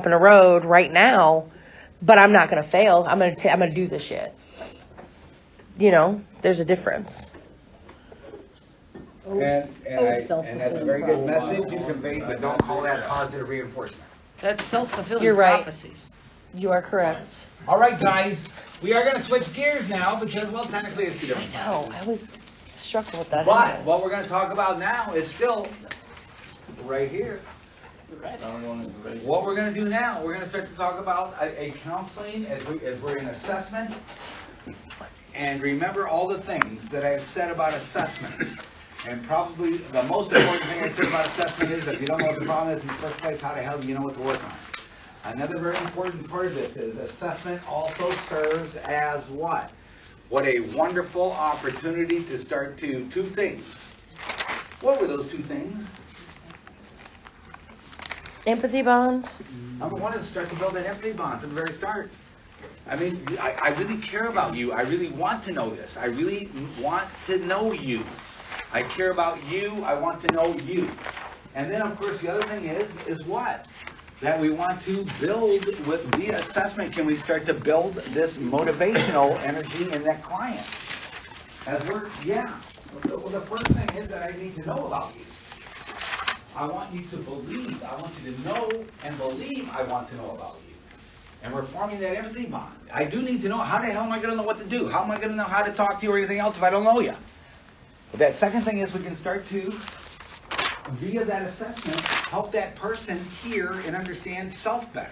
bump in the road right now, but I'm not going to fail. I'm going to do this shit. You know, there's a difference. And that's a very good message you conveyed, but don't call that positive reinforcement. That's self-fulfilling You're right. prophecies. You are correct. All right, guys, we are going to switch gears now because, well, technically it's 2 different No, I was struck with that. But what we're going to talk about now is still right here. What we're going to do now, we're going to start to talk about a counseling as we're in assessment. And remember all the things that I've said about assessment. And probably the most important thing I said about assessment is if you don't know what the problem is in the first place, how the hell do you know what to work on? Another very important part of this is assessment also serves as what? What a wonderful opportunity to start to 2 things. What were those 2 things? Empathy bond. Number 1 is start to build that empathy bond from the very start. I mean, I really care about you. I really want to know this. I really want to know you. I care about you. I want to know you. And then, of course, the other thing is what? That we want to build with the assessment. Can we start to build this motivational energy in that client? Well, the first thing is that I need to know about you. I want you to believe. I want you to know and believe I want to know about you. And we're forming that empathy bond. I do need to know, how the hell am I going to know what to do? How am I going to know how to talk to you or anything else if I don't know you? But that second thing is we can start to, via that assessment, help that person hear and understand self better.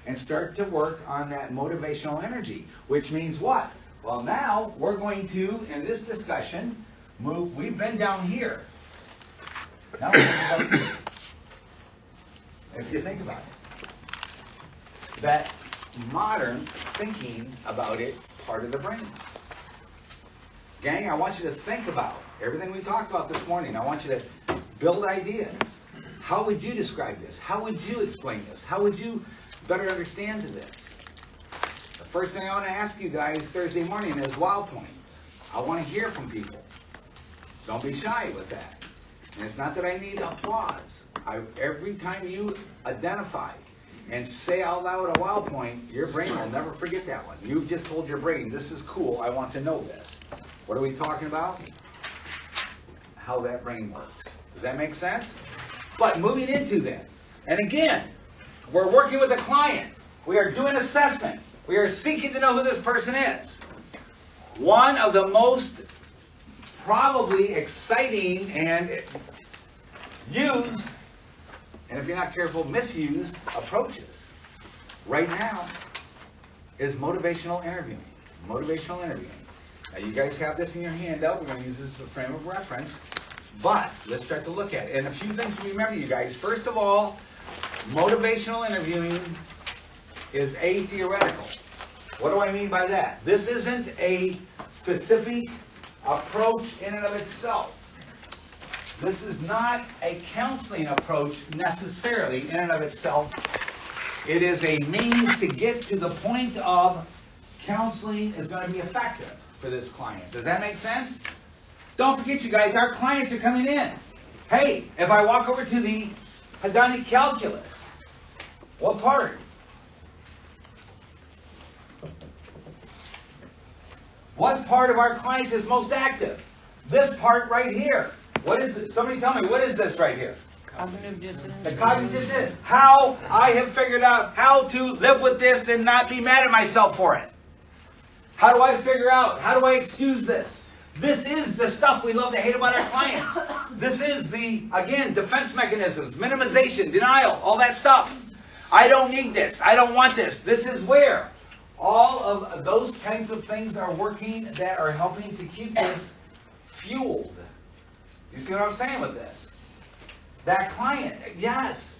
And start to work on that motivational energy. Which means what? Well, now we're going to, in this discussion, we've been down here. Now we're going to go here. If you think about it. That modern thinking about it part of the brain. Gang, I want you to think about everything we talked about this morning. I want you to build ideas. How would you describe this? How would you explain this? How would you better understand this? The first thing I want to ask you guys Thursday morning is wow points. I want to hear from people. Don't be shy with that. And it's not that I need applause. Every time you identify and say out loud a wow point, your brain will never forget that one. You've just told your brain, this is cool, I want to know this. What are we talking about? How that brain works. Does that make sense? But moving into that, and again, we're working with a client. We are doing assessment. We are seeking to know who this person is. One of the most probably exciting and used, and if you're not careful, misused approaches right now is motivational interviewing. Motivational interviewing. Now you guys have this in your handout. We're going to use this as a frame of reference. But let's start to look at it. And a few things to remember, you guys. First of all, motivational interviewing is atheoretical. What do I mean by that? This isn't a specific approach in and of itself. This is not a counseling approach necessarily in and of itself. It is a means to get to the point of counseling is going to be effective for this client. Does that make sense? Don't forget, you guys, our clients are coming in. Hey, if I walk over to the hedonic calculus, what part? What part of our client is most active? This part right here. What is it? Somebody tell me, what is this right here? Cognitive dissonance. The cognitive dissonance. How I have figured out how to live with this and not be mad at myself for it. How do I figure out? How do I excuse this? This is the stuff we love to hate about our clients. This is the, again, defense mechanisms, minimization, denial, all that stuff. I don't need this. I don't want this. This is where all of those kinds of things are working that are helping to keep this fueled. You see what I'm saying with this? That client, yes.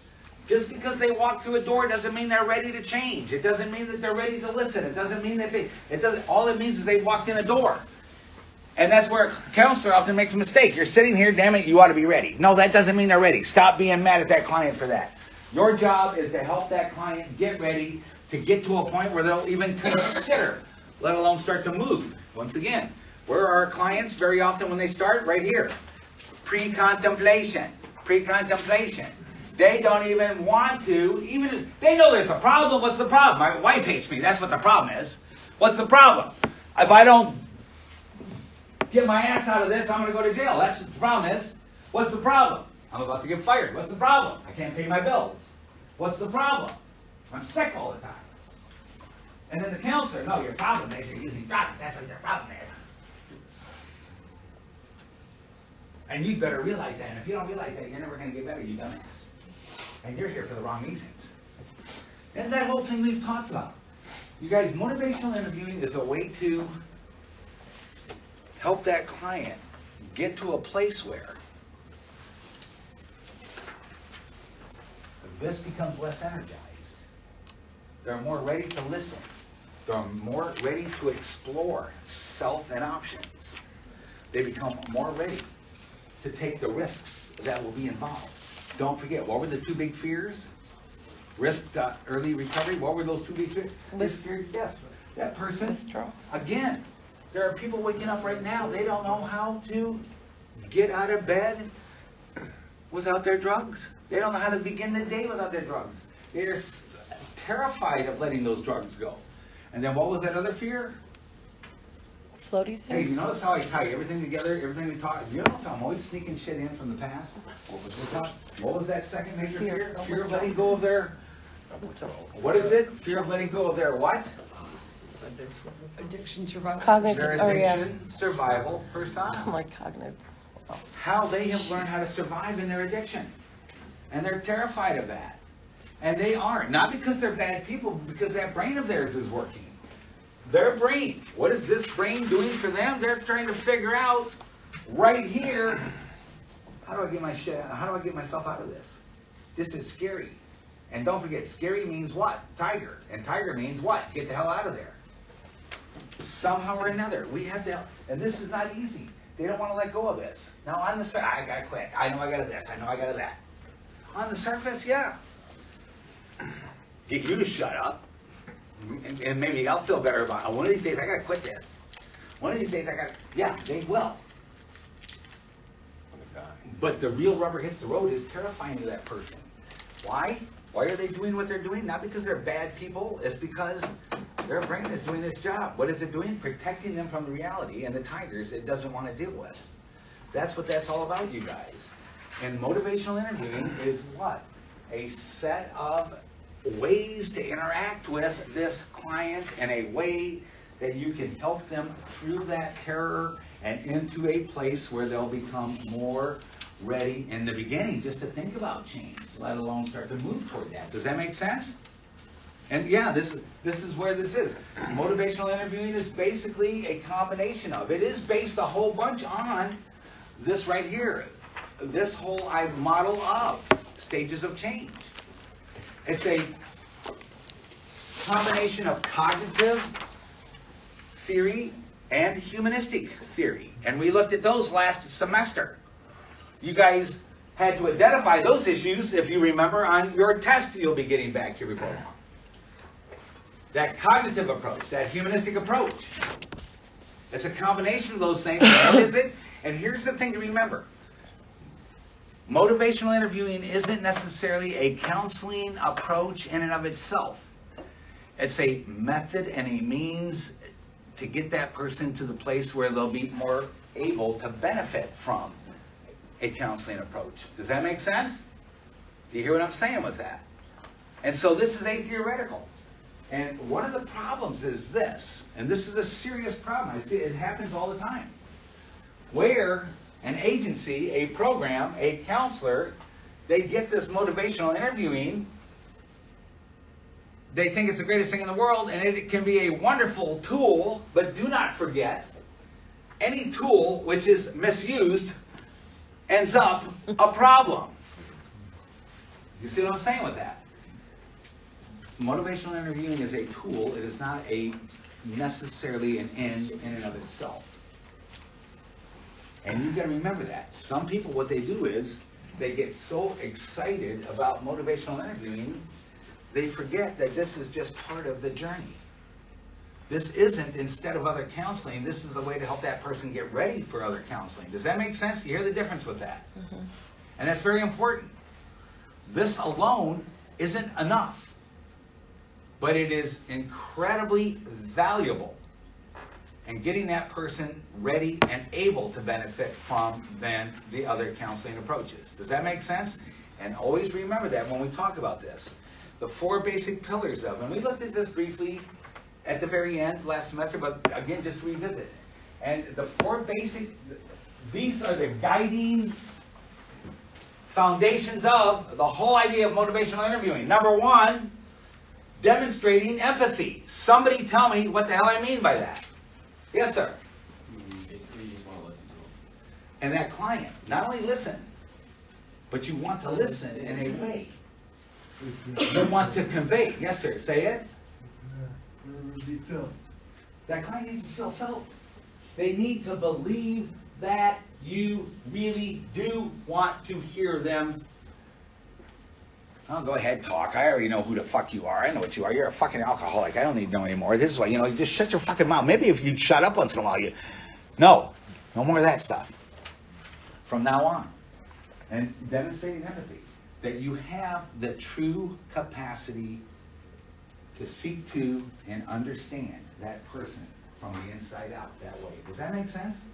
Just because they walk through a door doesn't mean they're ready to change. It doesn't mean that they're ready to listen. It doesn't mean that all it means is they walked in a door. And that's where a counselor often makes a mistake. You're sitting here, damn it, you ought to be ready. No, that doesn't mean they're ready. Stop being mad at that client for that. Your job is to help that client get ready to get to a point where they'll even consider, let alone start to move. Once again, where are our clients very often when they start? Right here. Pre-contemplation. Pre-contemplation. They don't even want to, even if they know there's a problem. What's the problem? My wife hates me. That's what the problem is. What's the problem? If I don't get my ass out of this, I'm going to go to jail. That's what the problem is. What's the problem? I'm about to get fired. What's the problem? I can't pay my bills. What's the problem? I'm sick all the time. And then the counselor, no, your problem is you're using drugs. That's what your problem is. And you better realize that. And if you don't realize that, you're never going to get better, you dumbass. And you're here for the wrong reasons. And that whole thing we've talked about. You guys, motivational interviewing is a way to help that client get to a place where this becomes less energized. They're more ready to listen. They're more ready to explore self and options. They become more ready to take the risks that will be involved. Don't forget, what were the two big fears? Risk to early recovery. What were those two big fears? They scared to death. That person, Withdrawal. again, there are people waking up right now, they don't know how to get out of bed without their drugs. They don't know how to begin the day without their drugs. They're terrified of letting those drugs go. And then what was that other fear? Floaty Hey, thing? you notice how I tie everything together, everything we talked? You notice how I'm always sneaking shit in from the past? What was that second major fear? Fear of letting go of their, what is it? Fear of letting go of their what? Addiction survival. Cognitive, Their oh yeah. addiction, survival, I'm persona. like cognitive. How they have learned how to survive in their addiction. And they're terrified of that. And they aren't. Not because they're bad people, but because that brain of theirs is working. Their brain. What is this brain doing for them? They're trying to figure out right here, how do I get myself out of this? This is scary. And don't forget, scary means what? Tiger. And tiger means what? Get the hell out of there. Somehow or another, we have to, and this is not easy. They don't want to let go of this. Now on the surface, I gotta quit. I know I got this. I know I got that. On the surface, yeah. Get you to shut up. And maybe I'll feel better about it. One of these days I gotta quit this. One of these days I gotta, yeah, they will. But the real rubber hits the road is terrifying to that person. Why? Why are they doing what they're doing? Not because they're bad people. It's because their brain is doing its job. What is it doing? Protecting them from the reality and the tigers it doesn't want to deal with. That's what that's all about, you guys. And motivational interviewing is what? A set of ways to interact with this client in a way that you can help them through that terror and into a place where they'll become more ready in the beginning just to think about change, let alone start to move toward that. Does that make sense? And yeah, this is where this is. Motivational interviewing is basically a combination of. It is based a whole bunch on this right here. This whole model of stages of change. It's a combination of cognitive theory and humanistic theory. And we looked at those last semester. You guys had to identify those issues, if you remember, on your test you'll be getting back here before long. That cognitive approach, that humanistic approach. It's a combination of those things. What is it? And here's the thing to remember. Motivational interviewing isn't necessarily a counseling approach in and of itself. It's a method and a means to get that person to the place where they'll be more able to benefit from a counseling approach. Does that make sense? Do you hear what I'm saying with that? And so this is a theoretical. And one of the problems is this, and this is a serious problem. I see it happens all the time, where an agency, a program, a counselor, they get this motivational interviewing. They think it's the greatest thing in the world, and it can be a wonderful tool, but do not forget, any tool which is misused ends up a problem. You see what I'm saying with that? Motivational interviewing is a tool. It is not necessarily an end in and of itself. And you've got to remember that. Some people, what they do is, they get so excited about motivational interviewing, they forget that this is just part of the journey. This isn't, instead of other counseling, this is a way to help that person get ready for other counseling. Does that make sense? Do you hear the difference with that? Mm-hmm. And that's very important. This alone isn't enough, but it is incredibly valuable in getting that person ready and able to benefit from then the other counseling approaches. Does that make sense? And always remember that when we talk about this. The 4 basic pillars of, and we looked at this briefly at the very end last semester, but again, just revisit. And the 4 basic, these are the guiding foundations of the whole idea of motivational interviewing. Number 1, demonstrating empathy. Somebody tell me what the hell I mean by that. Yes, sir. Basically, you just want to listen to them. And that client, not only listen, but you want to listen in a way. You want to convey. Yes, sir. Say it. Be felt. That client needs to feel felt. They need to believe that you really do want to hear them. Oh, go ahead, talk. I already know who the fuck you are. I know what you are. You're a fucking alcoholic. I don't need to know anymore. This is why, you just shut your fucking mouth. Maybe if you'd shut up once in a while, no more of that stuff. From now on. And demonstrating empathy. That you have the true capacity to seek to and understand that person from the inside out that way. Does that make sense?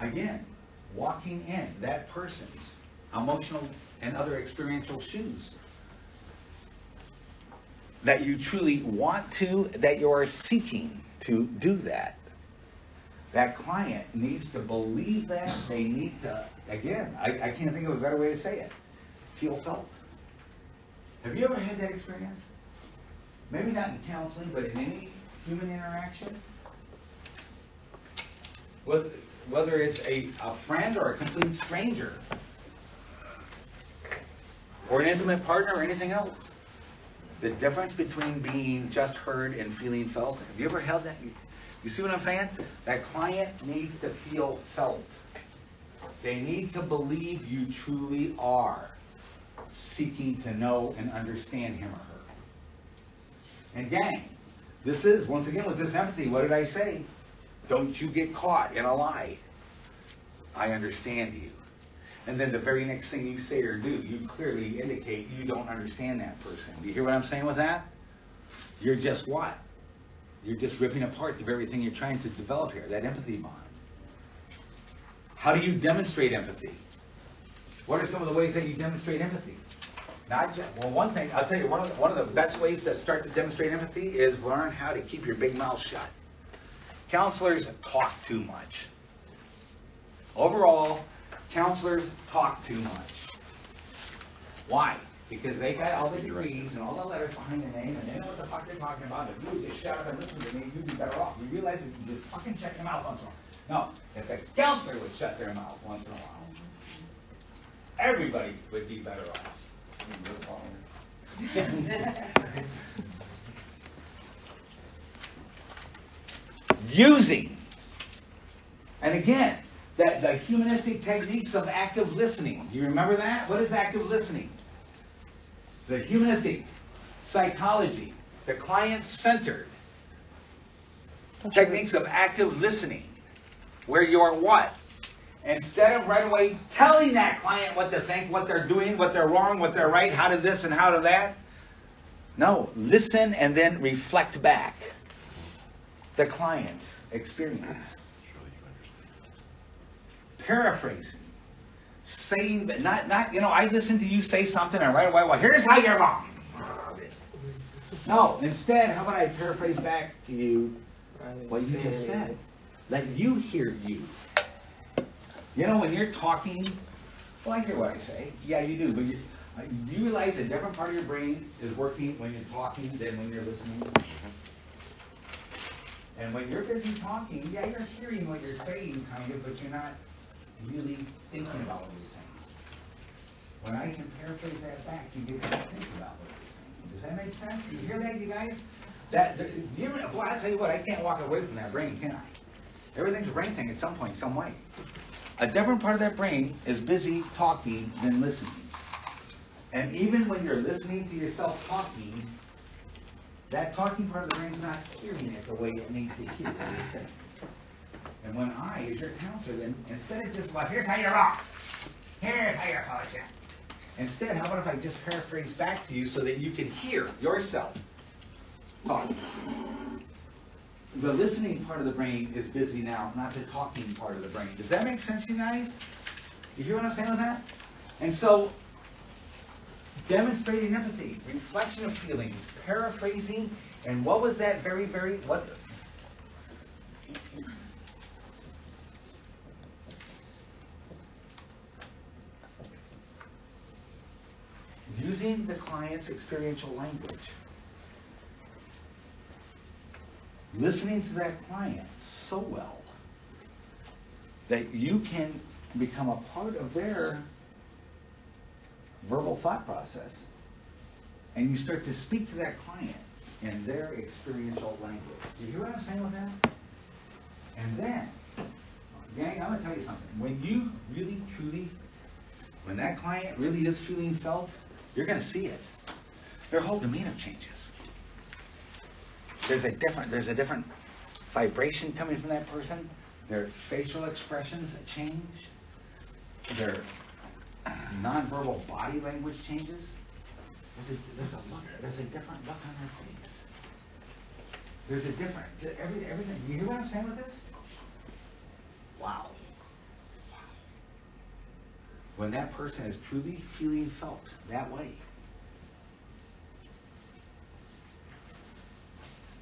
Again, walking in that person's emotional and other experiential shoes. That you truly want to, that you are seeking to do that. That client needs to believe that. They need to, again, I can't think of a better way to say it, feel felt. Have you ever had that experience? Maybe not in counseling, but in any human interaction? Whether it's a friend or a complete stranger, or an intimate partner or anything else. The difference between being just heard and feeling felt. Have you ever held that? You see what I'm saying? That client needs to feel felt. They need to believe you truly are seeking to know and understand him or her. And gang, this is, once again, with this empathy, what did I say? Don't you get caught in a lie. I understand you. And then the very next thing you say or do, you clearly indicate you don't understand that person. Do you hear what I'm saying with that? You're just what? You're just ripping apart the very thing you're trying to develop here, that empathy bond. How do you demonstrate empathy? What are some of the ways that you demonstrate empathy? Well, one thing, I'll tell you, one of the best ways to start to demonstrate empathy is learn how to keep your big mouth shut. Counselors talk too much. Overall, counselors talk too much. Why? Because they got all the degrees and all the letters behind the name, and they know what the fuck they're talking about. If you would just shut up and listen to me, you'd be better off. You realize that you just fucking check them out once in a while. No, if a counselor would shut their mouth once in a while, everybody would be better off. Using, and again, that the humanistic techniques of active listening. Do you remember that? What is active listening? The humanistic psychology, the client-centered techniques of active listening, where you're what? Instead of right away telling that client what to think, what they're doing, what they're wrong, what they're right, how to this and how to that. No, listen and then reflect back the client's experience. Paraphrasing. Saying, but not, I listen to you say something and right away, well, here's how you're wrong. No, instead, how about I paraphrase back to you what you just said? Let you hear you. When you're talking, well, I hear what I say. Yeah, you do. But you realize a different part of your brain is working when you're talking than when you're listening? And when you're busy talking, yeah, you're hearing what you're saying, kind of, but you're not really thinking about what you're saying. When I can paraphrase that back, you get to think about what you're saying. Does that make sense? Do you hear that, you guys? Boy, I tell you what, I can't walk away from that brain, can I? Everything's a brain thing at some point, some way. A different part of that brain is busy talking than listening. And even when you're listening to yourself talking, that talking part of the brain's not hearing it the way it needs to hear what you're saying. And when I, as your counselor, then instead of just, well, here's how you're wrong. Here's how you're full of shit. Instead, how about if I just paraphrase back to you so that you can hear yourself talk? The listening part of the brain is busy now, not the talking part of the brain. Does that make sense, you guys? You hear what I'm saying with that? And so, demonstrating empathy, reflection of feelings, paraphrasing, and what was that what? Using the client's experiential language. Listening to that client so well that you can become a part of their verbal thought process, and you start to speak to that client in their experiential language. Do you hear what I'm saying with that? And then, gang, I'm going to tell you something. When you really, truly, when that client really is feeling felt, you're going to see it. Their whole demeanor changes. There's a different vibration coming from that person. Their facial expressions change. Their nonverbal body language changes. There's a different look on their face. There's a different everything. You hear what I'm saying with this? Wow. When that person is truly feeling felt that way,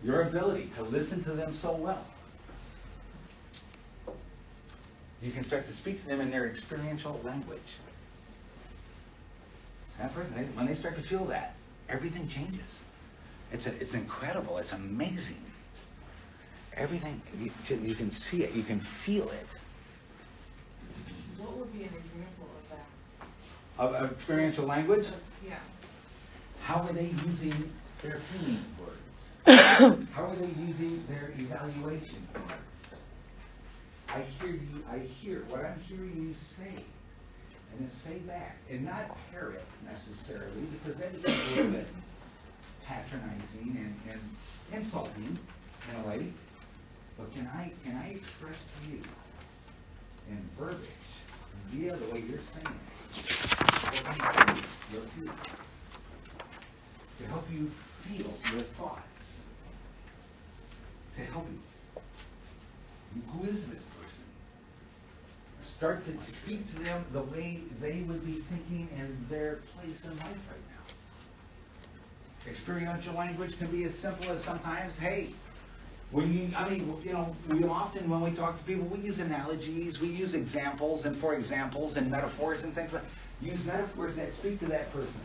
your ability to listen to them so well, you can start to speak to them in their experiential language. That person, when they start to feel that, everything changes. It's incredible. It's amazing. Everything, you can see it. You can feel it. What would be an example of that? Of experiential language? Yeah. How are they using their feeling words? How are they using their evaluation words? I hear what I'm hearing you say, and then say back, and not parrot necessarily, because that becomes a little bit patronizing and insulting in a way. But can I express to you in verbiage, via the way you're saying it, your feelings, to help you feel your thoughts, to help you. Who is this person? Start to speak to them the way they would be thinking in their place in life right now. Experiential language can be as simple as sometimes, hey, we often, when we talk to people, we use analogies, we use examples, and for examples, and metaphors, and things like that. Use metaphors that speak to that person.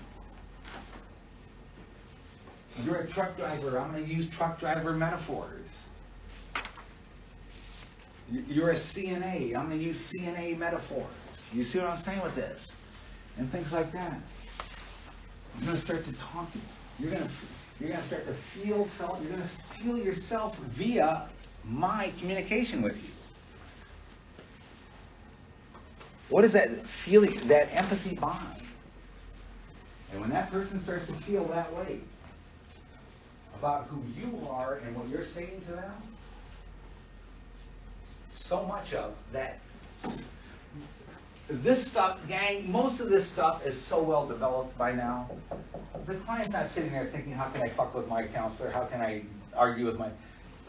You're a truck driver, I'm going to use truck driver metaphors. You're a CNA, I'm going to use CNA metaphors. You see what I'm saying with this? And things like that. You're going to start to talk. You're going to start to feel felt. You're going to feel yourself via my communication with you. What is that feeling, that empathy bond? And when that person starts to feel that way about who you are and what you're saying to them, so much of that, this stuff, gang, most of this stuff is so well developed by now. The client's not sitting there thinking, how can I fuck with my counselor? How can I argue with my...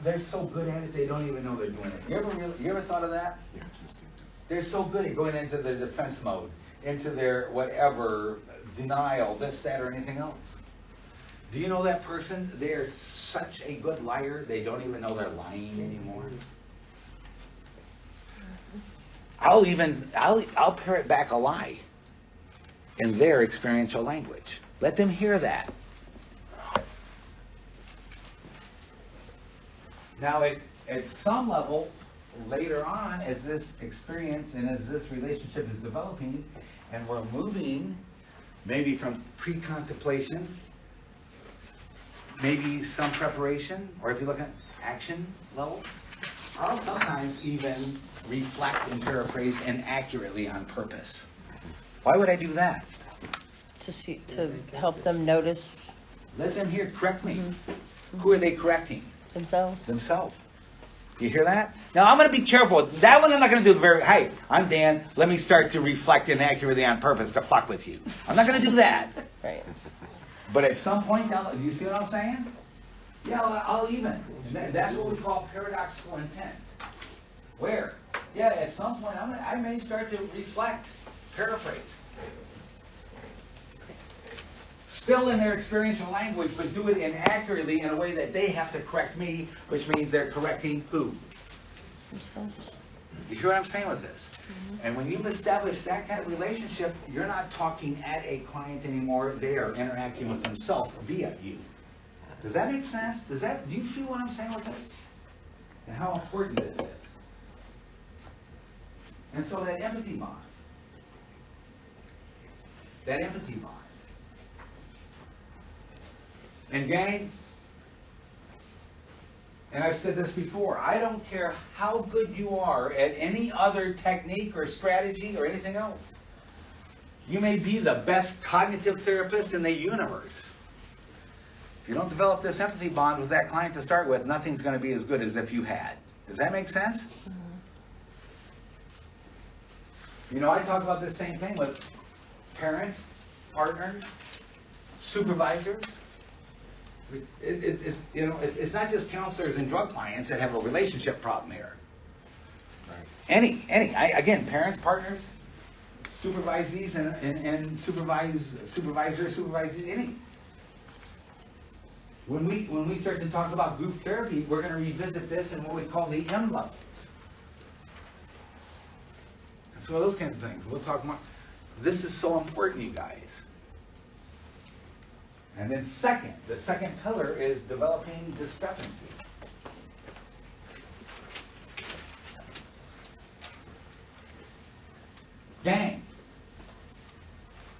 They're so good at it, they don't even know they're doing it. You ever thought of that? Yeah, it's instinctive. They're so good at going into their defense mode, into their whatever, denial, this, that, or anything else. Do you know that person? They are such a good liar, they don't even know they're lying anymore. I'll parrot back a lie in their experiential language. Let them hear that. Now, at some level, later on, as this experience and as this relationship is developing, and we're moving maybe from pre-contemplation, maybe some preparation, or if you look at action level, I'll sometimes even reflect and paraphrase inaccurately on purpose. Why would I do that? To help them notice Let them hear, correct me. Who are they correcting? themselves. Themselves. You hear that? Now I'm going to be careful. That one I'm not going to do hey, I'm Dan. Let me start to reflect inaccurately on purpose to fuck with you. I'm not going to do that. Right. But at some point down, do you see what I'm saying? Yeah, I'll even. And that's what we call paradoxical intent. Where? Yeah, at some point I may start to reflect, paraphrase. Still in their experiential language, but do it inaccurately in a way that they have to correct me, which means they're correcting who? Themselves. You hear what I'm saying with this? And when you've established that kind of relationship, you're not talking at a client anymore. They are interacting with themselves via you. Does that make sense? Do you feel what I'm saying with this? And how important this is? And so that empathy bond. And gang, and I've said this before, I don't care how good you are at any other technique or strategy or anything else. You may be the best cognitive therapist in the universe. If you don't develop this empathy bond with that client to start with, nothing's going to be as good as if you had. Does that make sense? You know, I talk about this same thing with parents, partners, supervisors. It's not just counselors and drug clients that have a relationship problem here. Right. Again, parents, partners, supervisees, and supervisors, any. When we start to talk about group therapy, we're going to revisit this in what we call the M levels. And so those kinds of things. We'll talk more. This is so important, you guys. And then the second pillar is developing discrepancy. Gang,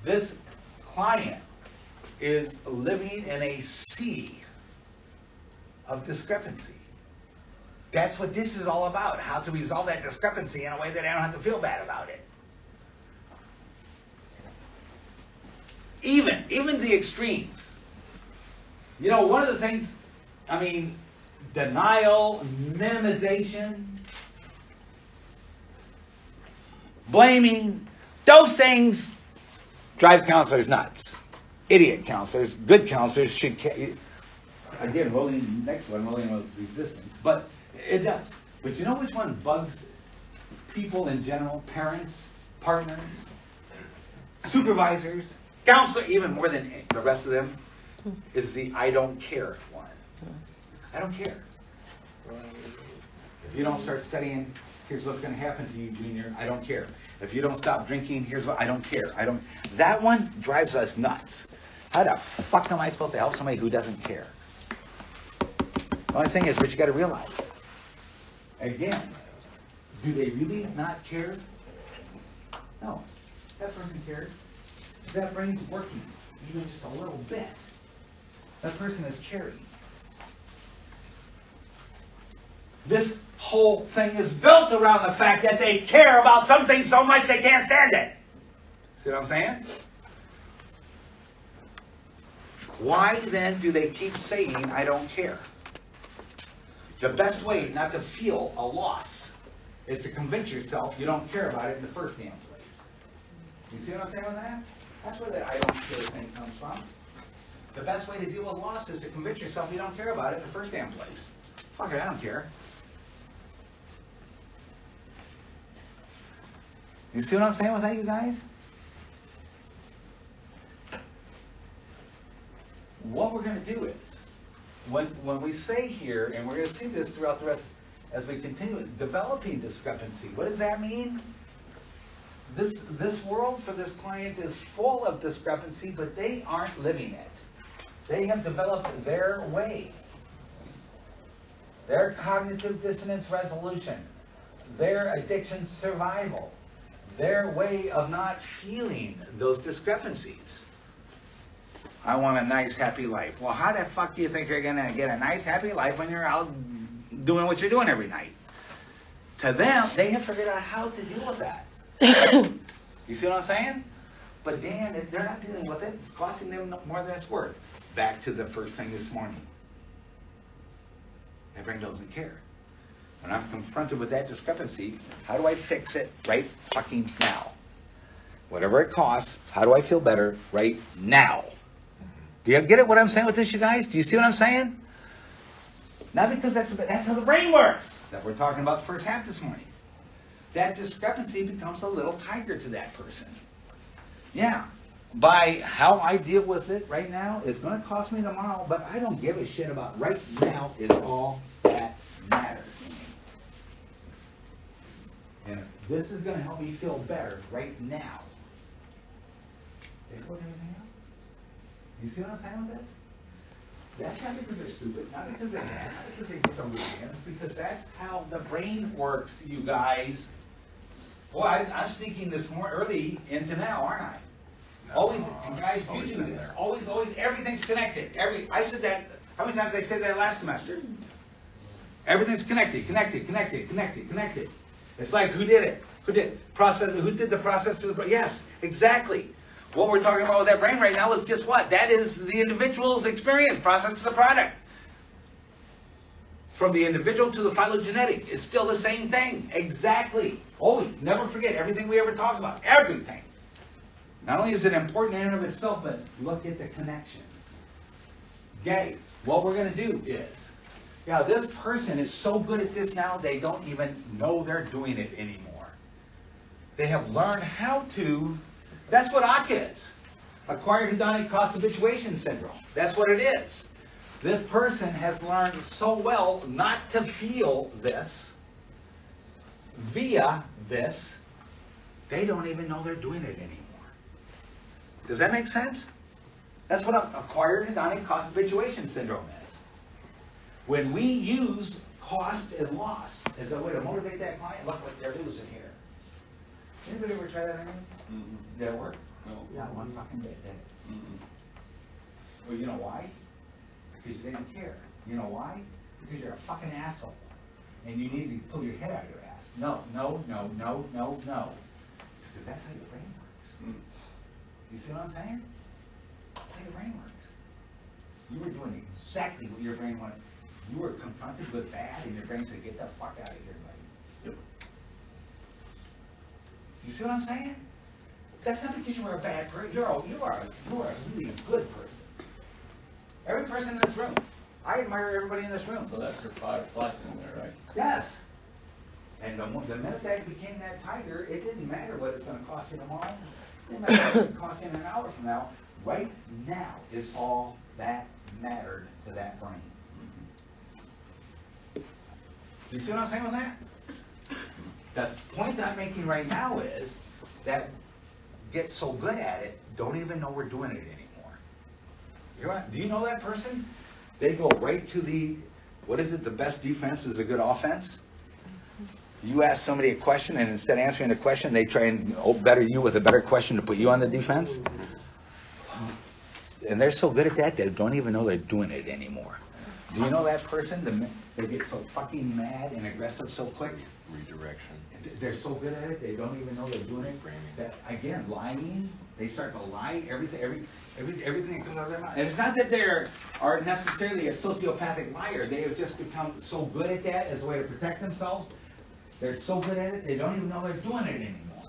this client is living in a sea of discrepancy. That's what this is all about, how to resolve that discrepancy in a way that I don't have to feel bad about it. Even the extremes. You know, one of the things, denial, minimization, blaming, those things drive counselors nuts. Idiot counselors, good counselors should, again, rolling with resistance, but it does. But you know which one bugs people in general? Parents, partners, supervisors, counselor, even more than the rest of them, is the I don't care one. I don't care. If you don't start studying, here's what's going to happen to you, Junior. I don't care. If you don't stop drinking, here's what I don't care. That one drives us nuts. How the fuck am I supposed to help somebody who doesn't care? The only thing is, what you got to realize, again, do they really not care? No. That person cares. That brain's working, even just a little bit. That person is caring. This whole thing is built around the fact that they care about something so much they can't stand it. See what I'm saying? Why then do they keep saying, I don't care? The best way not to feel a loss is to convince yourself you don't care about it in the first damn place. You see what I'm saying with that? That's where that I don't care thing comes from. The best way to deal with loss is to convince yourself you don't care about it in the first damn place. Fuck it, I don't care. You see what I'm saying with that, you guys? What we're going to do is, when we say here, and we're going to see this throughout the rest, as we continue, developing discrepancy. What does that mean? This world for this client is full of discrepancy, but they aren't living it. They have developed their way. Their cognitive dissonance resolution. Their addiction survival. Their way of not feeling those discrepancies. I want a nice, happy life. Well, how the fuck do you think you're going to get a nice, happy life when you're out doing what you're doing every night? To them, they have figured out how to deal with that. You see what I'm saying? But Dan, they're not dealing with it. It's costing them more than it's worth. Back to the first thing this morning. Their brain doesn't care. When I'm confronted with that discrepancy, how do I fix it right fucking now? Whatever it costs, how do I feel better right now? Do you get it what I'm saying with this, you guys? Do you see what I'm saying? Not because that's how the brain works that we're talking about the first half this morning. That discrepancy becomes a little tiger to that person. Yeah. By how I deal with it right now is going to cost me tomorrow, but I don't give a shit about right now is all that matters to me. And if this is going to help me feel better right now, then what everything else? You see what I'm saying with this? That's not because they're stupid, not because they're bad, not because they get the weekends, because that's how the brain works, you guys. Boy, I'm sneaking this more early into now, aren't I? Always, guys, you do this. Always, everything's connected. I said that, how many times did I say that last semester? Everything's connected. It's like, who did it? Who did the process to the, yes, exactly. What we're talking about with that brain right now is just what? That is the individual's experience, process to the product. From the individual to the phylogenetic, it's still the same thing. Exactly. Always. Never forget everything we ever talk about. Everything. Not only is it important in and of itself, but look at the connections. Okay. What we're going to do is, yeah, this person is so good at this now, they don't even know they're doing it anymore. They have learned how to. That's what ACA is. Acquired hedonic cost habituation syndrome. That's what it is. This person has learned so well not to feel this via this, they don't even know they're doing it anymore. Does that make sense? That's what acquired hedonic cost habituation syndrome is. When we use cost and loss as a way to motivate that client, look what they're losing here. Anybody ever try that on you? Mm-hmm. Did it work? No. Yeah, one fucking day. Mm-hmm. Well, you know why? Because you didn't care. You know why? Because you're a fucking asshole. And you need to pull your head out of your ass. No. Because that's how your brain works. Mm-hmm. You see what I'm saying? That's how your brain works. You were doing exactly what your brain wanted. You were confronted with bad, and your brain said, get the fuck out of here, buddy. Yep. You see what I'm saying? That's not because you were a bad person. You are a really good person. Every person in this room. I admire everybody in this room. So that's your 5 platinum there, right? Yes. And the minute that became that tiger, it didn't matter what it's going to cost you tomorrow. It didn't matter what it's going to cost you in an hour from now. Right now is all that mattered to that brain. You see what I'm saying with that? The point I'm making right now is that get so good at it, don't even know we're doing it anymore. Do you know that person? They go right to the, what is it, the best defense is a good offense? You ask somebody a question, and instead of answering the question, they try and better you with a better question to put you on the defense. And they're so good at that, they don't even know they're doing it anymore. Do you know that person? They get so fucking mad and aggressive so quick. Redirection. They're so good at it, they don't even know they're doing it. That, again, lying, they start to lie, everything that comes out of their mouth. And it's not that they are necessarily a sociopathic liar. They have just become so good at that as a way to protect themselves. They're so good at it, they don't even know they're doing it anymore.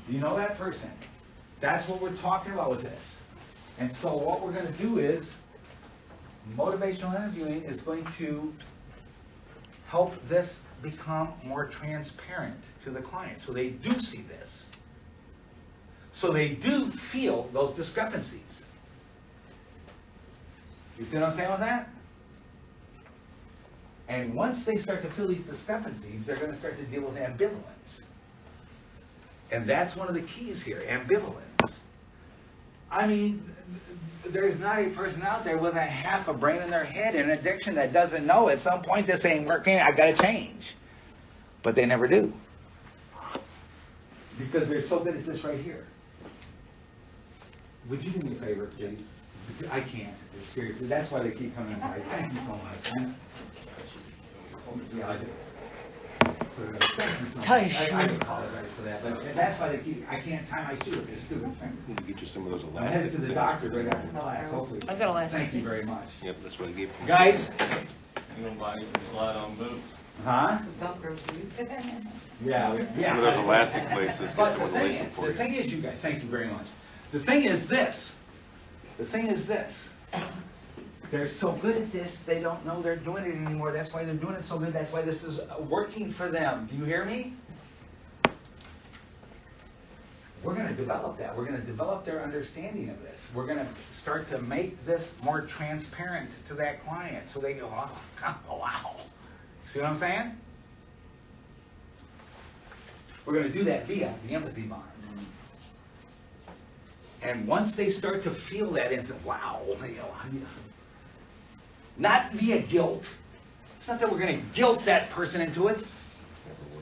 You know that person? That's what we're talking about with this. And so what we're going to do is, motivational interviewing is going to help this become more transparent to the client. So they do see this. So they do feel those discrepancies. You see what I'm saying with that? And once they start to feel these discrepancies, they're going to start to deal with ambivalence. And that's one of the keys here, ambivalence. I mean, there's not a person out there with a half a brain in their head in addiction that doesn't know at some point this ain't working, I got to change. But they never do. Because they're so good at this right here. Would you do me a favor, please? I can't. Seriously, that's why they keep coming in. Thank you so much. Yeah, I do. Thank you so much. I apologize for that, but that's why they keep. I can't tie my shoe with this stupid thing. Need to get you some of those I'm elastic. headed to the doctor right after class. Hopefully. I got elastic Thank you things. very much, Yep, that's what I gave you. guys. You gonna buy you some slide-on boots? Huh? Velcro shoes. Yeah. Some of those elastic places, But get someone to lace them for the you. thing is, you guys, thank you very much. The thing is this. They're so good at this, they don't know they're doing it anymore. That's why they're doing it so good. That's why this is working for them. Do you hear me? We're going to develop that. We're going to develop their understanding of this. We're going to start to make this more transparent to that client so they go, oh, wow. See what I'm saying? We're going to do that via the empathy bond. And once they start to feel that instant, wow, not via guilt. It's not that we're going to guilt that person into it.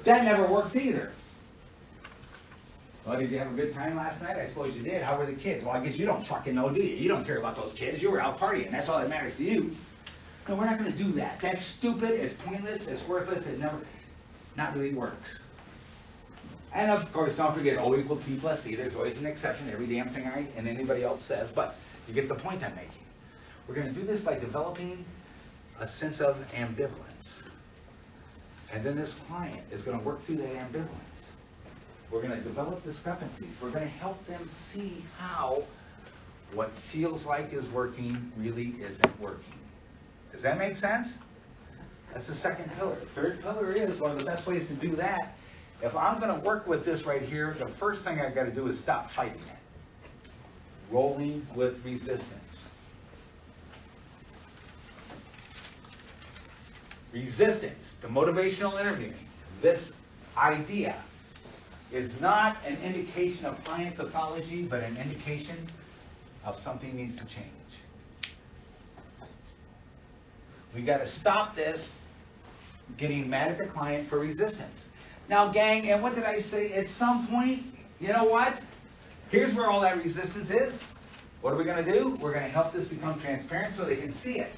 That never works either. Well, did you have a good time last night? I suppose you did. How were the kids? Well, I guess you don't fucking know, do you? You don't care about those kids. You were out partying. That's all that matters to you. No, we're not going to do that. That's stupid. It's pointless. It's worthless. It never, not really works. And of course, don't forget O equal T plus C. There's always an exception to every damn thing I and anybody else says, but you get the point I'm making. We're going to do this by developing a sense of ambivalence. And then this client is going to work through that ambivalence. We're going to develop discrepancies. We're going to help them see how what feels like is working really isn't working. Does that make sense? That's the second pillar. Third pillar is one of the best ways to do that. If I'm going to work with this right here, the first thing I've got to do is stop fighting it. Rolling with resistance. Resistance to motivational interviewing. This idea is not an indication of client pathology, but an indication of something needs to change. We got to stop this getting mad at the client for resistance. Now, gang, and what did I say? At some point, you know what? Here's where all that resistance is. What are we going to do? We're going to help this become transparent so they can see it.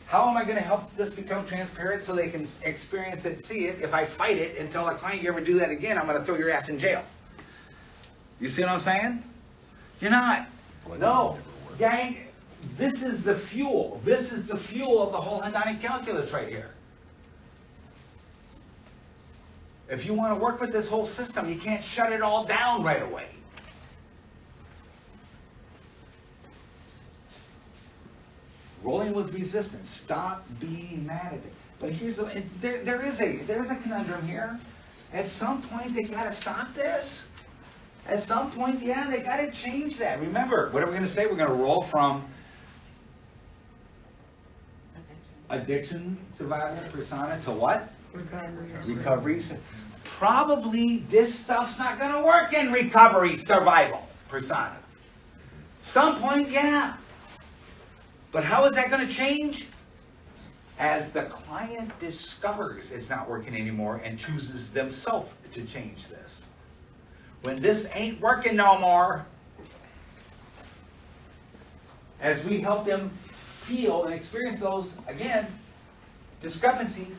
How am I going to help this become transparent so they can experience it, see it? If I fight it and tell a client, you ever do that again, I'm going to throw your ass in jail. You see what I'm saying? You're not. No. Gang, this is the fuel. This is the fuel of the whole hedonic calculus right here. If you want to work with this whole system, you can't shut it all down right away. Rolling with resistance. Stop being mad at it. But here's there's a conundrum here. At some point, they got to stop this. At some point, yeah, they got to change that. Remember, what are we going to say? We're going to roll from addiction survivor persona to what? Recovery. Probably this stuff's not going to work in recovery survival persona. Some point, yeah. But how is that going to change? As the client discovers it's not working anymore and chooses themselves to change this. When this ain't working no more, as we help them feel and experience those, again, discrepancies,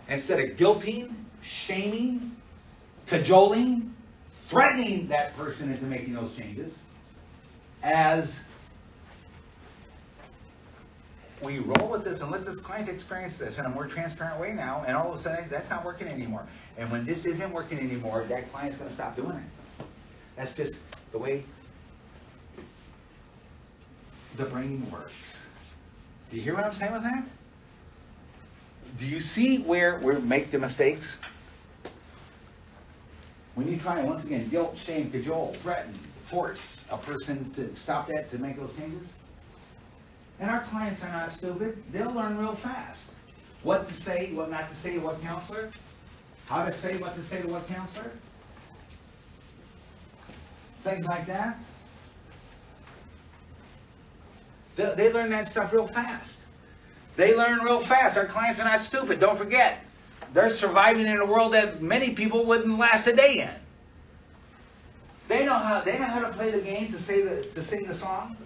instead of guilting, shaming, cajoling, threatening that person into making those changes, as we roll with this and let this client experience this in a more transparent way now, and all of a sudden that's not working anymore. And when this isn't working anymore, that client's going to stop doing it. That's just the way the brain works. Do you hear what I'm saying with that? Do you see where we make the mistakes? When you try, once again, guilt, shame, cajole, threaten, force a person to stop that, to make those changes. And our clients are not stupid. They'll learn real fast. What to say, what not to say to what counselor. How to say what to say to what counselor. Things like that. They learn that stuff real fast. They learn real fast. Our clients are not stupid. Don't forget. They're surviving in a world that many people wouldn't last a day in. They know how to play the game, to sing the song,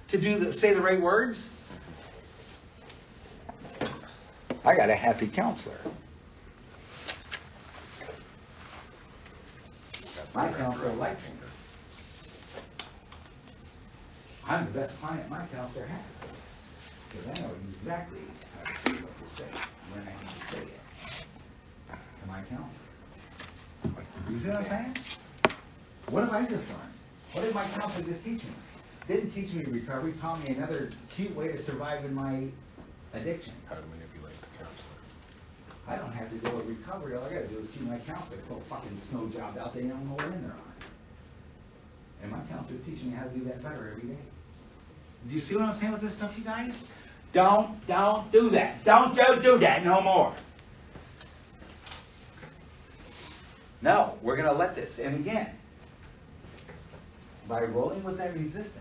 to say the right words. I got a happy counselor. My counselor likes me. I'm the best client my counselor has. Because I know exactly how to say what to say, when I need to say it to my counselor. You see what I'm saying? What have I just learned? What did my counselor just teach me? Didn't teach me recovery, taught me another cute way to survive in my addiction. How to manipulate the counselor. I don't have to go with recovery. All I gotta do is keep my counselor so fucking snow jobbed out they don't know what in there on. And my counselor teaching me how to do that better every day. Do you see what I'm saying with this stuff, you guys? Don't do that. Don't do that no more. No, we're gonna let this. And again, by rolling with that resistance,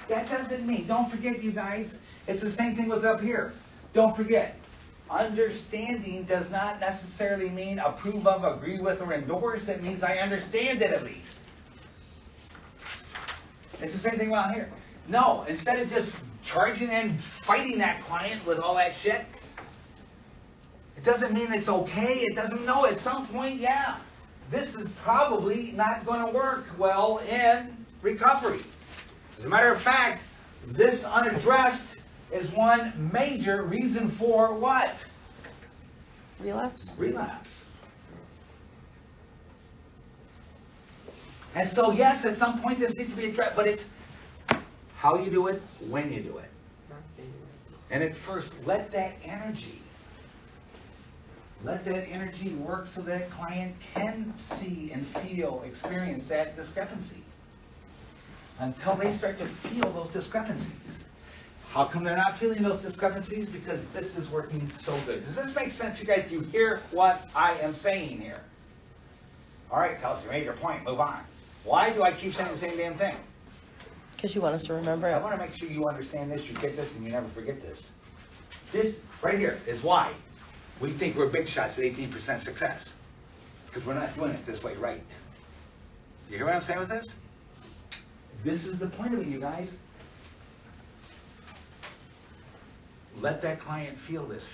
that doesn't mean, don't forget you guys, it's the same thing with up here. Don't forget, understanding does not necessarily mean approve of, agree with, or endorse. It means I understand it at least. It's the same thing around here. No, instead of just charging and fighting that client with all that shit, it doesn't mean it's okay. It doesn't know at some point, yeah, this is probably not going to work well in recovery. As a matter of fact, this unaddressed is one major reason for what? Relapse? Relapse. And so, yes, at some point this needs to be addressed, but it's how you do it, when you do it. And at first, let that energy work so that client can see and feel, experience that discrepancy. Until they start to feel those discrepancies. How come they're not feeling those discrepancies? Because this is working so good. Does this make sense, you guys? Do you hear what I am saying here? All right, Kelsey, you made your point. Move on. Why do I keep saying the same damn thing? Because you want us to remember I it. want to make sure you understand this, you get this, and you never forget this. This right here is why we think we're big shots at 18% success. Because we're not doing it this way right. You hear what I'm saying with this? This is the point of it, you guys. Let that client feel this.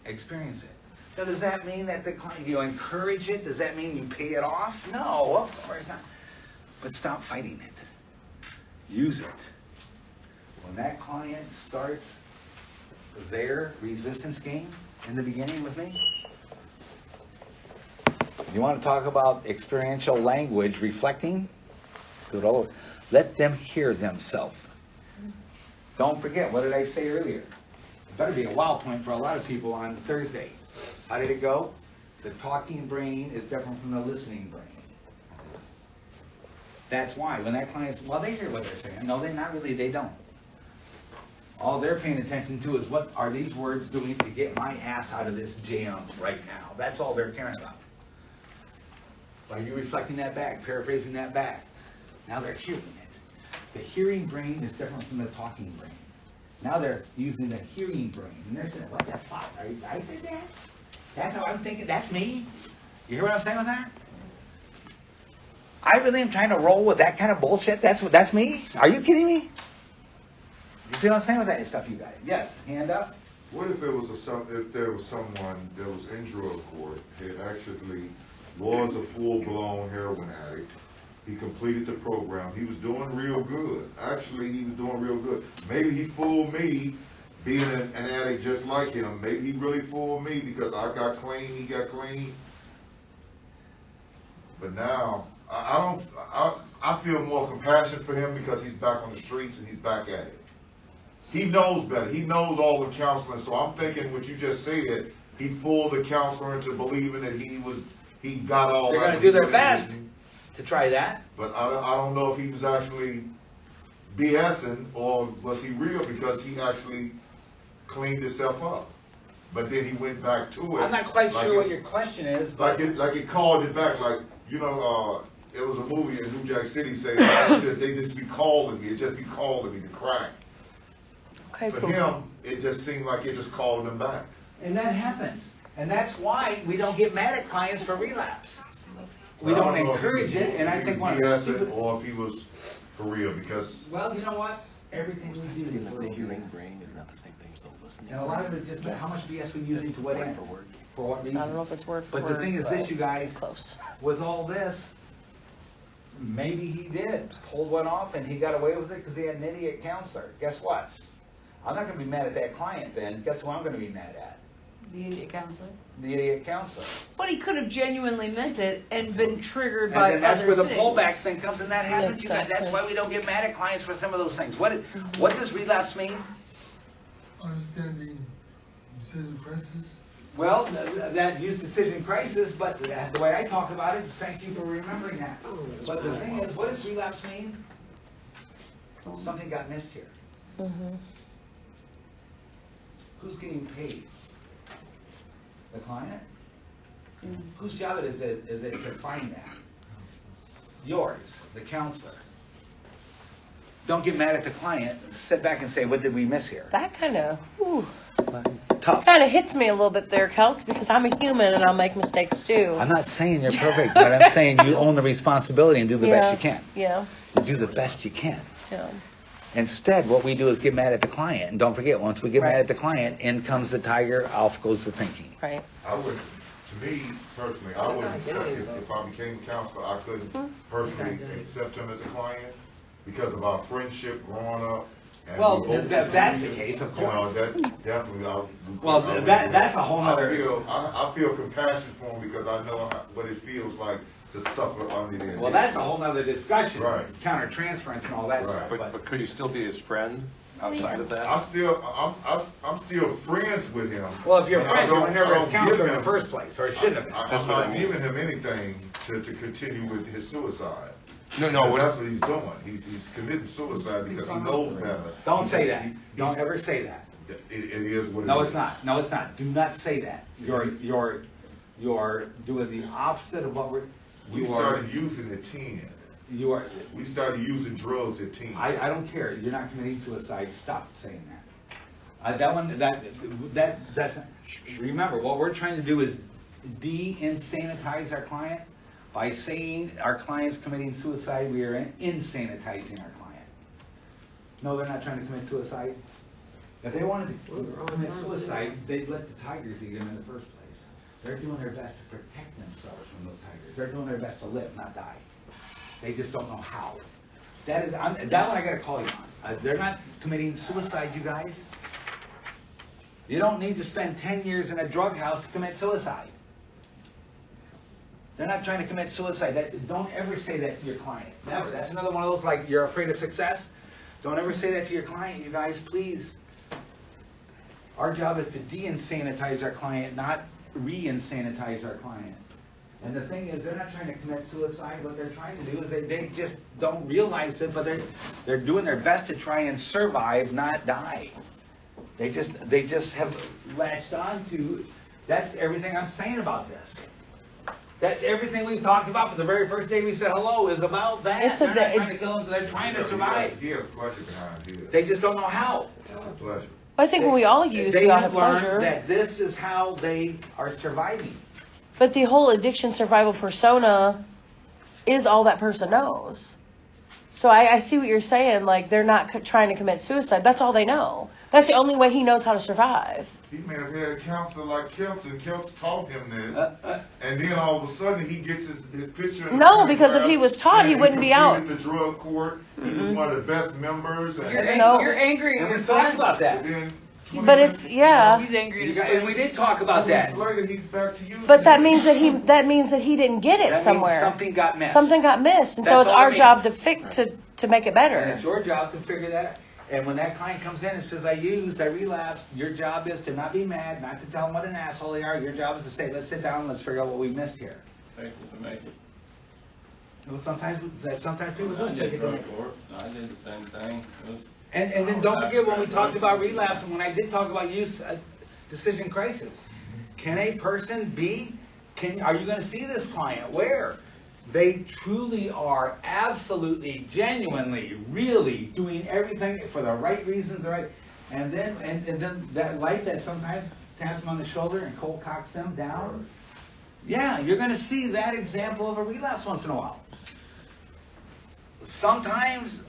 Experience it. Now, does that mean that the client, you encourage it? Does that mean you pay it off? No, of course not. But stop fighting it. Use it. When that client starts their resistance game in the beginning with me, you want to talk about experiential language, reflecting? Do it all over. Let them hear themselves. Don't forget, what did I say earlier? It better be a wow point for a lot of people on Thursday. How did it go? The talking brain is different from the listening brain. That's why when that client's, well, they hear what they're saying. No, not really, they don't. All they're paying attention to is what are these words doing to get my ass out of this jam right now. That's all they're caring about. Are you reflecting that back, paraphrasing that back? Now they're hearing it. The hearing brain is different from the talking brain. Now they're using the hearing brain. And they're saying, what the fuck? I said that? That's how I'm thinking? That's me? You hear what I'm saying with that? I really am trying to roll with that kind of bullshit? That's me? Are you kidding me? You see what I'm saying with that stuff, you guys? Yes, hand up. What if there was someone that was in drug court, had actually was a full-blown heroin addict, he completed the program, he was doing real good. Actually, he was doing real good. Maybe he fooled me being an addict just like him. Maybe he really fooled me because I got clean, he got clean. But now, I feel more compassion for him because he's back on the streets and he's back at it. He knows better. He knows all the counseling. So I'm thinking what you just said, he fooled the counselor into believing that he got all that. They're going to do their best to try that. But I don't know if he was actually BSing or was he real because he actually cleaned himself up. But then he went back to it. I'm not quite sure what your question is. But like it called it back. Like, you know, it was a movie in New Jack City saying they just be calling me. It just be calling me to crack. Okay, For cool. him, it just seemed like it just called him back. And that happens. And that's why we don't get mad at clients for relapse. We But I don't know if encourage he- it, and I if think he one of the BSing stupid... or if he was for real, because Well, you know what? Everything we do is a The little hearing BS. brain is not the same thing as the listening. And a lot of it just, how much BS we using to what end? For word. For what I don't know reason? if it's word for But the word, thing is this, you guys, close. with all this, maybe he did pull one off and he got away with it because he had an idiot counselor. Guess what? I'm not gonna be mad at that client then. Guess who I'm gonna be mad at? The idiot counselor. The idiot counselor. But he could have genuinely meant it and been triggered And by then that's other where the things. pullback thing comes, and that happens. You guys. That's Exactly. why we don't get mad at clients for some of those things. What does relapse mean? Understanding decision crisis. Well, that used decision crisis, but the way I talk about it, thank you for remembering that. But the thing is, what does relapse mean? Something got missed here. Mm-hmm. Who's getting paid? The client? Whose job is it to find that? Yours, the counselor. Don't get mad at the client. Sit back and say, what did we miss here? That kind of, Tough. kind of hits me a little bit there, Counts, because I'm a human and I'll make mistakes too. I'm not saying you're perfect, but I'm saying you own the responsibility and do the best you can. Yeah, You do the best you can. yeah. Instead, what we do is get mad at the client. And don't forget, once we get Right. mad at the client, in comes the tiger, off goes the thinking. Right. I would, to me personally, I wouldn't accept if I became a counselor, I couldn't personally accept him as a client because of our friendship growing up. And Well, we both- that's the case, of You know, course. that definitely, Well, that's a whole nother- I feel compassion for him because I know what it feels like to suffer under the. Well, that's a whole nother discussion. Right. Counter-transference and all that Right. stuff. But could you still be his friend outside of that? I'm still friends with him. Well, if you're but I friends, you don't- were never I his don't counselor give in the him- first place, or it shouldn't have been. I'm That's what I not mean. giving him anything to continue with his suicide. No, Because what- that's what he's doing. He's committing suicide because he knows better. Don't say that. He's- Don't ever say that. It is what it is. No, it's not. No, it's not. Do not say that. You're doing the opposite of what We you are. started using at 10. You are. We started using drugs at 10. I don't care. You're not committing suicide. Stop saying that. That's not. Remember, what we're trying to do is de-insanitize our client. By saying our client's committing suicide, we are insanitizing our client. No, they're not trying to commit suicide. If they wanted to commit suicide, they'd let the tigers eat them in the first place. They're doing their best to protect themselves from those tigers. They're doing their best to live, not die. They just don't know how. That one I gotta call you on. They're not committing suicide, you guys. You don't need to spend 10 years in a drug house to commit suicide. They're not trying to commit suicide. Don't ever say that to your client. Never. That's another one of those, like, you're afraid of success. Don't ever say that to your client, you guys, please. Our job is to de-insanitize our client, not re-insanitize our client. And the thing is, they're not trying to commit suicide. What they're trying to do is they just don't realize it, but they're doing their best to try and survive, not die. They just have latched on to. That's everything I'm saying about this. That everything we've talked about from the very first day we said hello is about that. It's They're not trying to kill them, they're trying to survive. He has pleasure behind it. They just don't know how. It's a pleasure. I think when we all use, They we all have have learned pleasure. that this is how they are surviving. But the whole addiction survival persona is all that person knows. So I see what you're saying. Like, they're not trying to commit suicide. That's all they know. That's the only way he knows how to survive. He may have had a counselor like Kelps, and Kelps taught him this, and then all of a sudden he gets his picture. In No, the because if he was taught, and he wouldn't be out. completed the drug court. He was one of the best members. And, You're angry at And your we talked friend. about that. then 20 But if, yeah. He's angry at You his guys- and friend. we did talk about 2 that. weeks later, he's back to using But that it. means that he didn't get it That somewhere. means something got missed. Something got missed, and so That's it's all our it job means. to fix to make it And better. it's your job to figure that out. And when that client comes in and says, I relapsed, your job is to not be mad, not to tell them what an asshole they are. Your job is to say, let's sit down and let's figure out what we missed here. Take it to make it. Well, sometimes people do I take did it to drug make. court, I did the same thing. It was- And then don't forget when we talked about relapse and when I did talk about use decision crisis. Can a person are you going to see this client where they truly are absolutely, genuinely, really doing everything for the right reasons, and then that light that sometimes taps them on the shoulder and cold cocks them down. Yeah, you're going to see that example of a relapse once in a while. Sometimes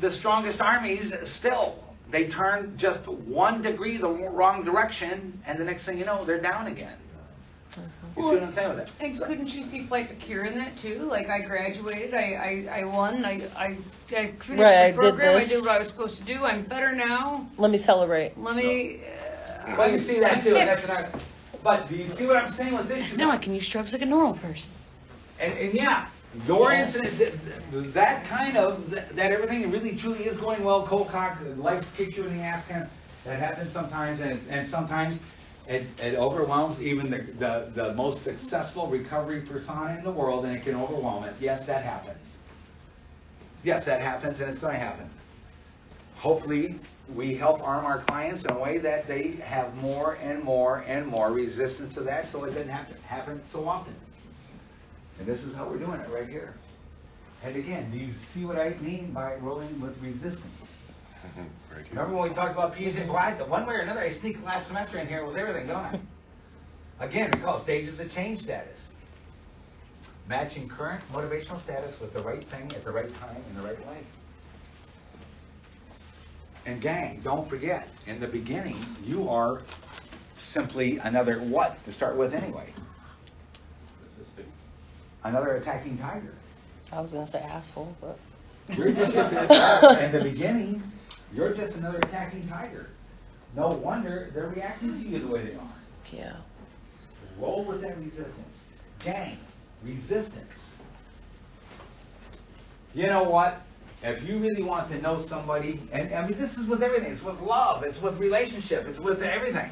the strongest armies still, they turn just 1 degree the wrong direction, and the next thing you know, they're down again. You see what I'm saying with that? And So- couldn't you see Flight to Cure in that too? Like I graduated, I won, I finished Right, I the did program, I this. did what I was supposed to do. I'm better now. Let me celebrate. Let me. Well, you see that I'm too. and That's fixed. another, but do you see what I'm saying with this? Now I can use drugs like a normal person. And yeah, your incident, that kind of, that everything really truly is going well, cold cock, life kicks you in the ass, kind of, that happens sometimes, and sometimes it overwhelms even the most successful recovery persona in the world, and it can overwhelm it. Yes, that happens. Yes, that happens, and it's going to happen. Hopefully, we help arm our clients in a way that they have more and more and more resistance to that, so it doesn't have to happen so often. And this is how we're doing it right here. And again, do you see what I mean by rolling with resistance? Very cute. Remember when we talked about P's and Blythe? One way or another, I sneak last semester in here with everything, don't I? Again, recall stages of change status. Matching current motivational status with the right thing at the right time in the right way. And gang, don't forget, in the beginning, you are simply another what to start with anyway? Another attacking tiger. I was gonna say asshole, but You're just in the beginning, you're just another attacking tiger. No wonder they're reacting to you the way they are. yeah. Roll with that resistance. Gang, resistance. You know what? If you really want to know somebody, and I mean, this is with everything. It's with love. It's with relationship. It's with everything.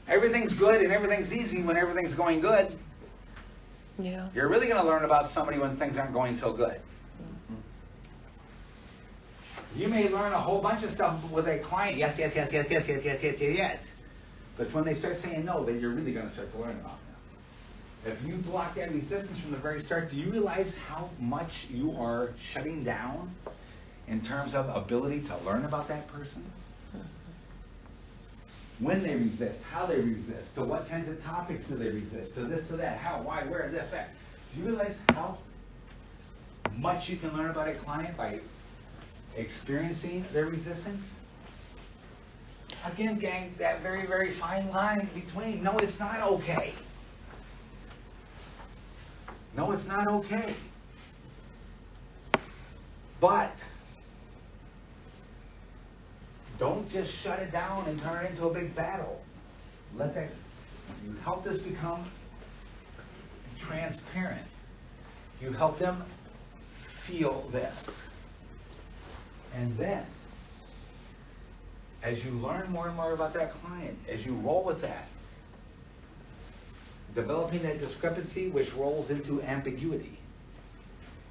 Everything's good and everything's easy when everything's going good. Yeah. You're really going to learn about somebody when things aren't going so good. You may learn a whole bunch of stuff with a client. Yes. But it's when they start saying no that you're really going to start to learn about them. If you block that resistance from the very start, do you realize how much you are shutting down in terms of ability to learn about that person? When they resist, how they resist, to what kinds of topics do they resist, to this, to that, how, why, where, this, that. Do you realize how much you can learn about a client by experiencing their resistance? Again, gang, that very, very fine line between, no, it's not okay. No, it's not okay. But don't just shut it down and turn it into a big battle. Let that, you help this become transparent. You help them feel this. And then, as you learn more and more about that client, as you roll with that, developing that discrepancy which rolls into ambiguity.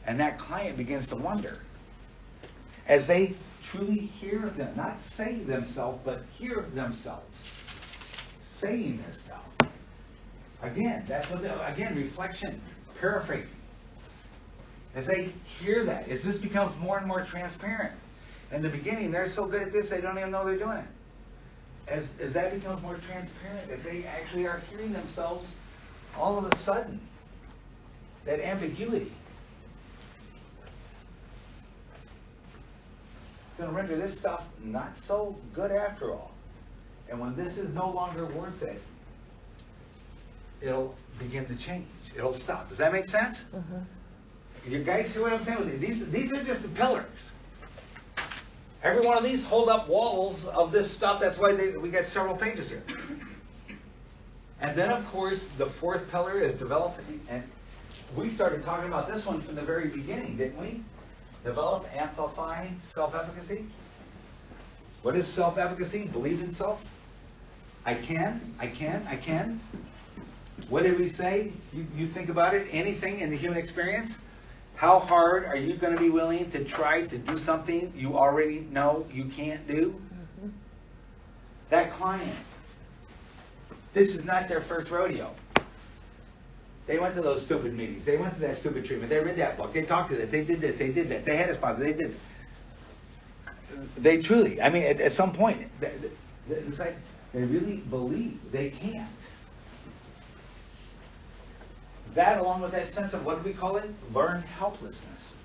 And that client begins to wonder. As they truly hear them, not say themselves, but hear themselves saying this stuff. Again, that's what, again, reflection, paraphrasing. As they hear that, as this becomes more and more transparent. In the beginning, they're so good at this, they don't even know they're doing it. As that becomes more transparent, as they actually are hearing themselves, all of a sudden, that ambiguity is going to render this stuff not so good after all. And when this is no longer worth it, it'll begin to change. It'll stop. Does that make sense? Mm-hmm. You guys see what I'm saying with these are just the pillars. Every one of these hold up walls of this stuff. That's why we got several pages here. And then, of course, the fourth pillar is developing. And we started talking about this one from the very beginning, didn't we? Develop, amplify self-efficacy. What is self-efficacy? Believe in self. I can. What did we say? You think about it, anything in the human experience. How hard are you going to be willing to try to do something you already know you can't do? Mm-hmm. That client, this is not their first rodeo. They went to those stupid meetings. They went to that stupid treatment. They read that book. They talked to this. They did this. They did that. They had a sponsor. They did it. They truly, I mean, at some point, it's like they really believe they can't. That, along with that sense of, what do we call it? Learned helplessness.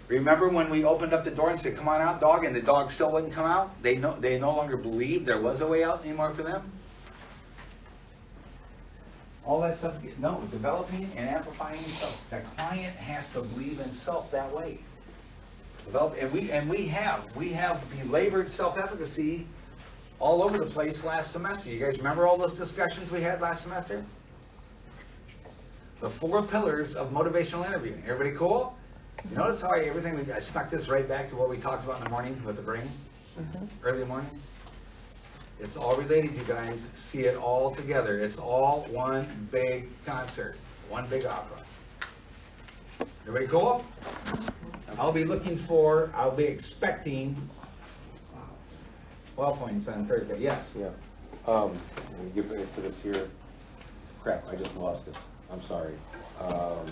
Remember when we opened up the door and said, come on out, dog, and the dog still wouldn't come out? They no longer believed there was a way out anymore for them? all that stuff. No, developing and amplifying himself. The client has to believe in self that way. We have belabored self-efficacy all over the place last semester. You guys remember all those discussions we had last semester? The 4 pillars of motivational interviewing. Everybody cool? You notice how I snuck this right back to what we talked about in the morning with the brain? Early morning? It's all related, you guys. See it all together. It's all one big concert, one big opera. Everybody cool? I'll be expecting 12 points on Thursday. Yes? Yeah. Let me give it to this here. Crap, I just lost it. I'm sorry. I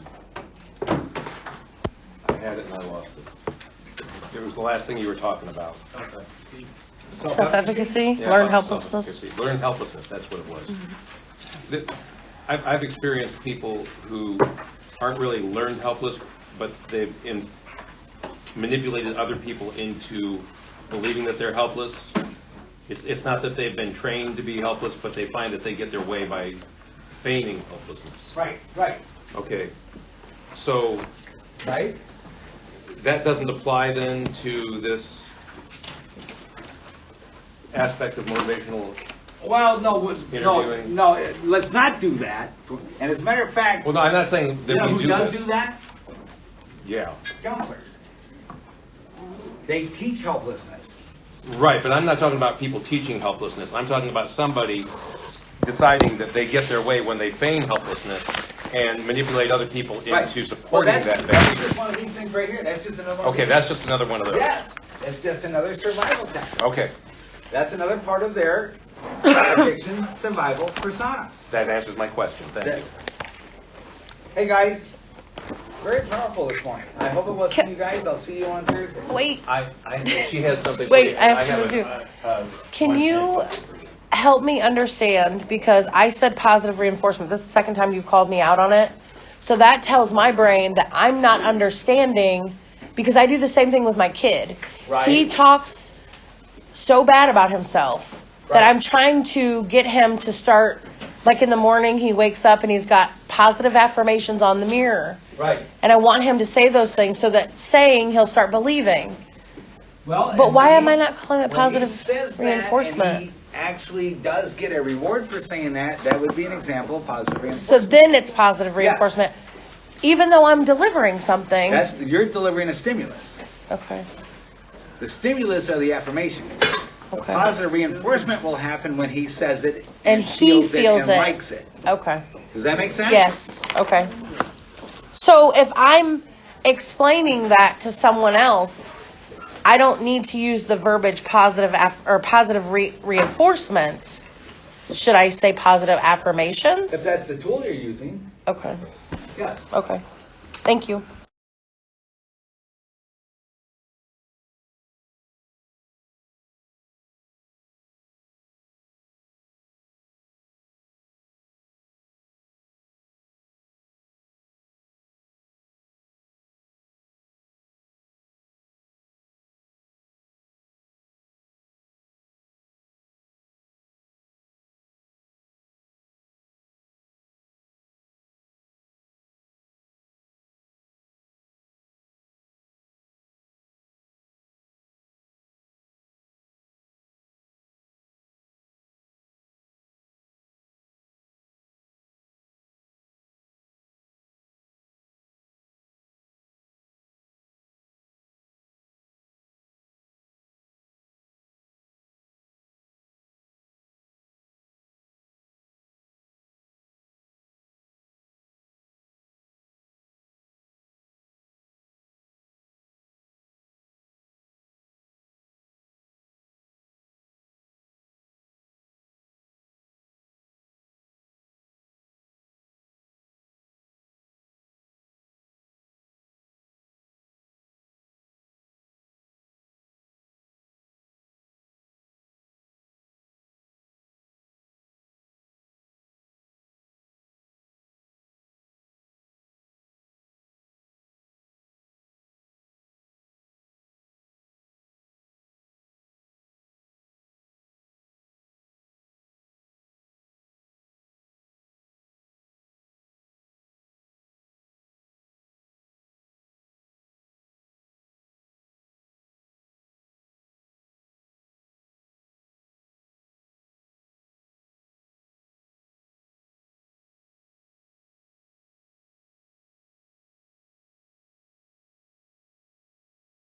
had it and I lost it. It was the last thing you were talking about. Self-efficacy, Yeah, learned about helplessness. self-efficacy. Learned helplessness, that's what it was. I've experienced people who aren't really learned helpless, but they've manipulated other people into believing that they're helpless. It's not that they've been trained to be helpless, but they find that they get their way by feigning helplessness. Right. Okay, so Right? that doesn't apply then to this aspect of motivational. Well, no, Interviewing. let's not do that. And as a matter of fact, Well, no, I'm not saying that you know we who do does this. do that? Yeah, Counselors. They teach helplessness. right, but I'm not talking about people teaching helplessness. I'm talking about somebody deciding that they get their way when they feign helplessness and manipulate other people into supporting that's that just behavior. one of these things right here. That's just another one. Okay, that's just another one of those. Yes, it's just another survival tactic. Okay, That's another part of their addiction survival persona. that answers my question. Thank you. Hey guys, very powerful this morning. I hope it was for you guys. I'll see you on Thursday. Wait, She has something. Wait, for you. I have something too. Can you help me understand, because I said positive reinforcement. This is the second time you've called me out on it. So that tells my brain that I'm not understanding, because I do the same thing with my kid. Right. He talks so bad about himself that I'm trying to get him to start, like in the morning he wakes up and he's got positive affirmations on the mirror. Right. And I want him to say those things so that saying he'll start believing. Well, But and why when am I not calling it when he positive says that reinforcement? and he actually does get a reward for saying that, that would be an example of positive So reinforcement. then it's positive reinforcement, even though I'm delivering something. You're delivering a stimulus. Okay. The stimulus are the affirmations. The Okay. positive reinforcement will happen when he says it And he feels and it. likes it. Okay. Does that make sense? Yes. Okay. So if I'm explaining that to someone else, I don't need to use the verbiage positive reinforcement. Should I say positive affirmations? If that's the tool you're using, Okay. yes. Okay. Thank you.